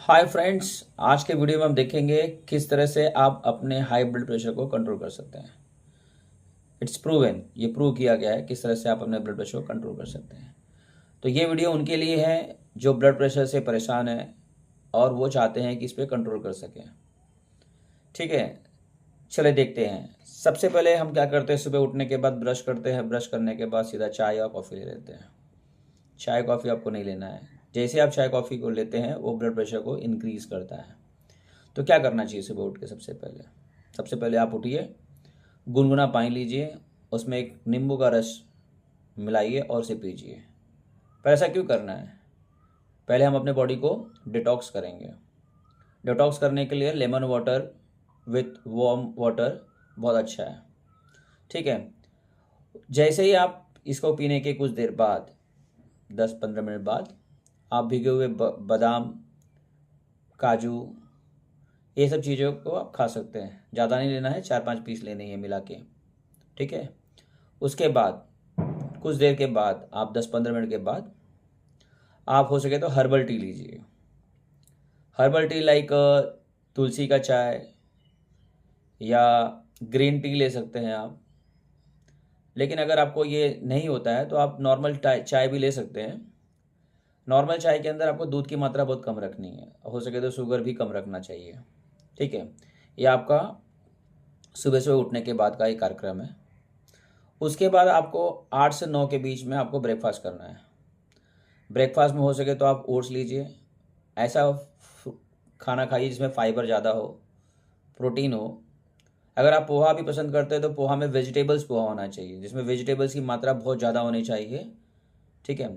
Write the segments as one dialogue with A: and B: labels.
A: Hi friends, आज के video में हम देखेंगे किस तरह से आप अपने हाई ब्लड प्रेशर को कंट्रोल कर सकते हैं। इट्स प्रूवन, ये प्रूव किया गया है किस तरह से आप अपने ब्लड प्रेशर को कंट्रोल कर सकते हैं। तो ये वीडियो उनके लिए है जो ब्लड प्रेशर से परेशान है और वो चाहते हैं कि इस पर कंट्रोल कर सकें। ठीक है, चले देखते हैं। सबसे पहले हम क्या करते हैं, सुबह उठने के बाद ब्रश करते हैं। ब्रश करने के बाद सीधा चाय या कॉफ़ी ले लेते हैं। चाय कॉफ़ी आपको नहीं लेना है। जैसे आप चाय कॉफ़ी को लेते हैं वो ब्लड प्रेशर को इंक्रीज़ करता है। तो क्या करना चाहिए सुबह उठ के? सबसे पहले आप उठिए, गुनगुना पानी लीजिए, उसमें एक नींबू का रस मिलाइए और उसे पीजिए। पर ऐसा क्यों करना है? पहले हम अपने बॉडी को डिटॉक्स करेंगे। डिटॉक्स करने के लिए lemon water with warm water बहुत अच्छा है। ठीक है, जैसे ही आप इसको पीने के कुछ देर बाद 10-15 मिनट बाद आप भीगे हुए बादाम, काजू, ये सब चीज़ों को आप खा सकते हैं। ज़्यादा नहीं लेना है, 4-5 पीस लेने हैं मिला के। ठीक है, उसके बाद कुछ देर के बाद आप 10-15 मिनट के बाद आप हो सके तो हर्बल टी लीजिए। हर्बल टी लाइक तुलसी का चाय या ग्रीन टी ले सकते हैं आप। लेकिन अगर आपको ये नहीं होता है तो आप नॉर्मल चाय भी ले सकते हैं। नॉर्मल चाय के अंदर आपको दूध की मात्रा बहुत कम रखनी है, हो सके तो शुगर भी कम रखना चाहिए। ठीक है, ये आपका सुबह सुबह उठने के बाद का एक कार्यक्रम है। उसके बाद आपको 8 से 9 के बीच में आपको ब्रेकफास्ट करना है। ब्रेकफास्ट में हो सके तो आप ओट्स लीजिए। ऐसा खाना खाइए जिसमें फाइबर ज़्यादा हो, प्रोटीन हो। अगर आप पोहा भी पसंद करते हैं तो पोहा में वेजिटेबल्स पोहा होना चाहिए, जिसमें वेजिटेबल्स की मात्रा बहुत ज़्यादा होनी चाहिए। ठीक है,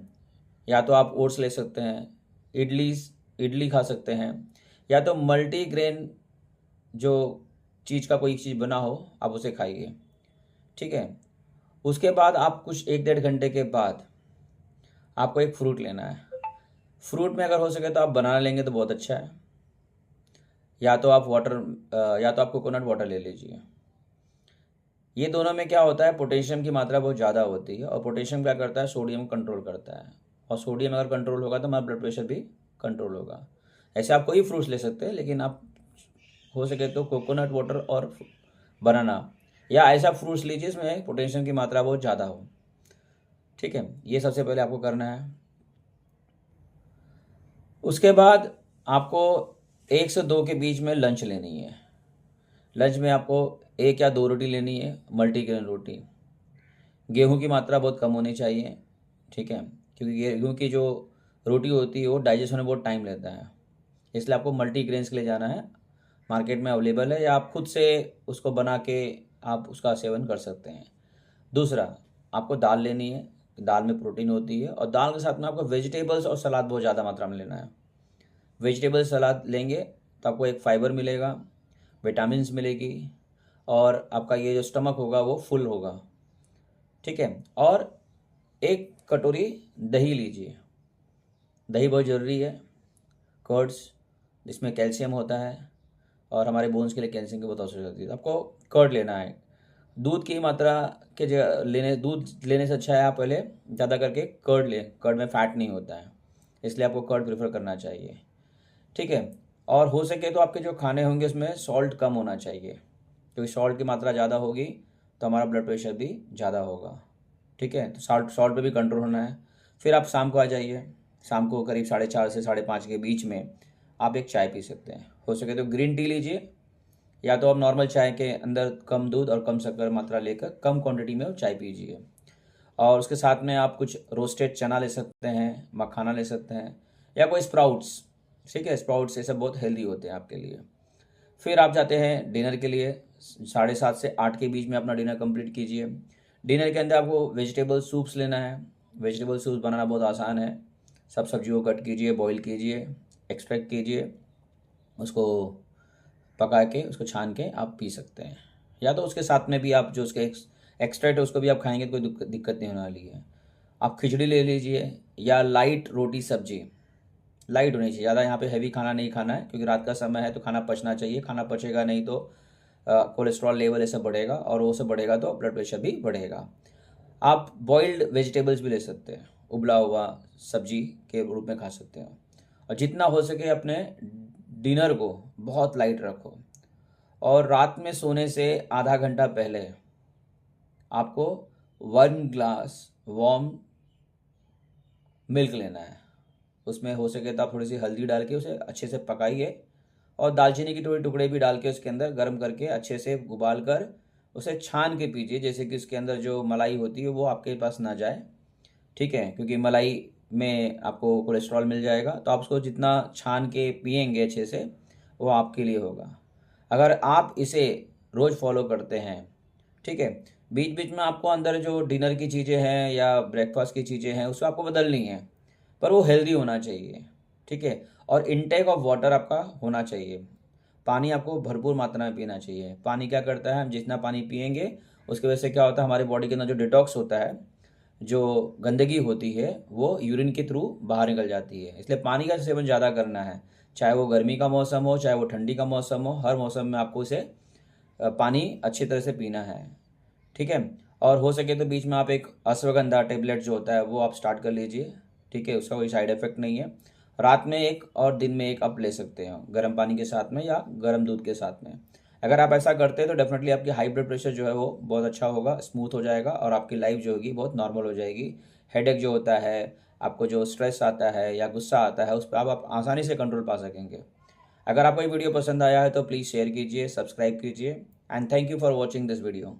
A: या तो आप ओट्स ले सकते हैं, इडली इडली खा सकते हैं, या तो मल्टी ग्रेन जो चीज़ का कोई चीज़ बना हो आप उसे खाइए। ठीक है, उसके बाद आप कुछ 1-1.5 घंटे के बाद आपको एक फ्रूट लेना है। फ्रूट में अगर हो सके तो आप बनाना लेंगे तो बहुत अच्छा है, या तो आप या तो आप कोकोनट वाटर ले लीजिए। ये दोनों में क्या होता है, पोटेशियम की मात्रा बहुत ज़्यादा होती है और पोटेशियम क्या करता है, सोडियम कंट्रोल करता है। और सोडियम अगर कंट्रोल होगा तो हमारा ब्लड प्रेशर भी कंट्रोल होगा। ऐसे आप कोई फ्रूट्स ले सकते हैं, लेकिन आप हो सके तो कोकोनट वाटर और बनाना या ऐसा फ्रूट्स लीजिए जिसमें पोटेशियम की मात्रा बहुत ज़्यादा हो। ठीक है, ये सबसे पहले आपको करना है। उसके बाद आपको 1 से 2 के बीच में लंच लेनी है। लंच में आपको 1 या 2 रोटी लेनी है, मल्टीग्रेन रोटी। गेहूं की मात्रा बहुत कम होनी चाहिए। ठीक है, क्योंकि गेहूं की जो रोटी होती है वो डाइजेस्ट होने में बहुत टाइम लेता है। इसलिए आपको मल्टीग्रेन्स के लिए जाना है। मार्केट में अवेलेबल है, या आप खुद से उसको बना के आप उसका सेवन कर सकते हैं। दूसरा, आपको दाल लेनी है। दाल में प्रोटीन होती है और दाल के साथ में आपको वेजिटेबल्स और सलाद बहुत ज़्यादा मात्रा में लेना है। वेजिटेबल सलाद लेंगे तो आपको एक फाइबर मिलेगा, विटामिन्स मिलेगी और आपका ये जो स्टमक होगा वो फुल होगा। ठीक है, और 1 कटोरी दही लीजिए। दही बहुत ज़रूरी है। कर्ड्स, जिसमें कैल्शियम होता है और हमारे बोन्स के लिए कैल्शियम की बहुत आवश्यकता होती है। तो आपको कर्ड लेना है। दूध की मात्रा के दूध लेने से अच्छा है आप पहले ज़्यादा करके कर्ड लें। कर्ड में फ़ैट नहीं होता है, इसलिए आपको कर्ड प्रेफर करना चाहिए। ठीक है, और हो सके तो आपके जो खाने होंगे उसमें सॉल्ट कम होना चाहिए, क्योंकि सॉल्ट की मात्रा ज़्यादा होगी तो हमारा ब्लड प्रेशर भी ज़्यादा होगा। ठीक है, तो सॉल्ट पे भी कंट्रोल होना है। फिर आप शाम को आ जाइए। शाम को करीब 4:30 से 5:30 के बीच में आप एक चाय पी सकते हैं। हो सके तो ग्रीन टी लीजिए, या तो आप नॉर्मल चाय के अंदर कम दूध और कम शक्कर मात्रा लेकर कम क्वांटिटी में चाय पीजिए। और उसके साथ में आप कुछ रोस्टेड चना ले सकते हैं, मखाना ले सकते हैं, या कोई स्प्राउट्स। ठीक है, स्प्राउट्स ये सब बहुत हेल्दी होते हैं आपके लिए। फिर आप जाते हैं डिनर के लिए। 7:30 से 8 के बीच में अपना डिनर कंप्लीट कीजिए। डिनर के अंदर आपको वेजिटेबल सूप्स लेना है। वेजिटेबल सूप्स बनाना बहुत आसान है। सब सब्जियों को कट कीजिए, बॉईल कीजिए, एक्सट्रैक्ट कीजिए, उसको पका के उसको छान के आप पी सकते हैं। या तो उसके साथ में भी आप जो उसके एक्सट्रैक्ट है उसको भी आप खाएंगे तो कोई दिक्कत नहीं होने वाली है। आप खिचड़ी ले लीजिए या लाइट रोटी सब्जी। लाइट होनी चाहिए, ज़्यादा यहाँ पे हैवी खाना नहीं खाना है, क्योंकि रात का समय है तो खाना पचना चाहिए। खाना पचेगा नहीं तो कोलेस्ट्रॉल लेवल ऐसा बढ़ेगा, और वो सब बढ़ेगा तो ब्लड प्रेशर भी बढ़ेगा। आप बॉइल्ड वेजिटेबल्स भी ले सकते हैं, उबला हुआ सब्जी के रूप में खा सकते हैं। और जितना हो सके अपने डिनर को बहुत लाइट रखो, और रात में सोने से आधा घंटा पहले आपको 1 ग्लास वार्म मिल्क लेना है। उसमें हो सके तो आप थोड़ी सी हल्दी डाल के उसे अच्छे से पकाइए, और दालचीनी की थोड़ी टुकड़े भी डाल के उसके अंदर गर्म करके अच्छे से उबाल कर उसे छान के पीजिए, जैसे कि उसके अंदर जो मलाई होती है वो आपके पास ना जाए। ठीक है, क्योंकि मलाई में आपको कोलेस्ट्रॉल मिल जाएगा, तो आप उसको जितना छान के पियेंगे अच्छे से वो आपके लिए होगा। अगर आप इसे रोज़ फॉलो करते हैं, ठीक है, बीच बीच में आपको अंदर जो डिनर की चीज़ें हैं या ब्रेकफास्ट की चीज़ें हैं उसको आपको बदलनी है, पर वो हेल्दी होना चाहिए। ठीक है, और इनटेक ऑफ वाटर आपका होना चाहिए। पानी आपको भरपूर मात्रा में पीना चाहिए। पानी क्या करता है, हम जितना पानी पियेंगे उसकी वजह से क्या होता है, हमारे बॉडी के अंदर जो डिटॉक्स होता है, जो गंदगी होती है वो यूरिन के थ्रू बाहर निकल जाती है। इसलिए पानी का सेवन ज़्यादा करना है, चाहे वो गर्मी का मौसम हो चाहे वो ठंडी का मौसम हो, हर मौसम में आपको इसे पानी अच्छी तरह से पीना है। ठीक है, और हो सके तो बीच में आप एक अश्वगंधा टेबलेट जो होता है वो आप स्टार्ट कर लीजिए। ठीक है, उसका कोई साइड इफेक्ट नहीं है। रात में एक और दिन में एक आप ले सकते हो, गर्म पानी के साथ में या गर्म दूध के साथ में। अगर आप ऐसा करते हैं तो डेफिनेटली आपकी हाई ब्लड प्रेशर जो है वो बहुत अच्छा होगा, स्मूथ हो जाएगा, और आपकी लाइफ जो होगी बहुत नॉर्मल हो जाएगी। हेडेक जो होता है, आपको जो स्ट्रेस आता है या गुस्सा आता है, उस पर आप आसानी से कंट्रोल पा सकेंगे। अगर आपको ये वीडियो पसंद आया है तो प्लीज़ शेयर कीजिए, सब्सक्राइब कीजिए, and thank you for watching this video.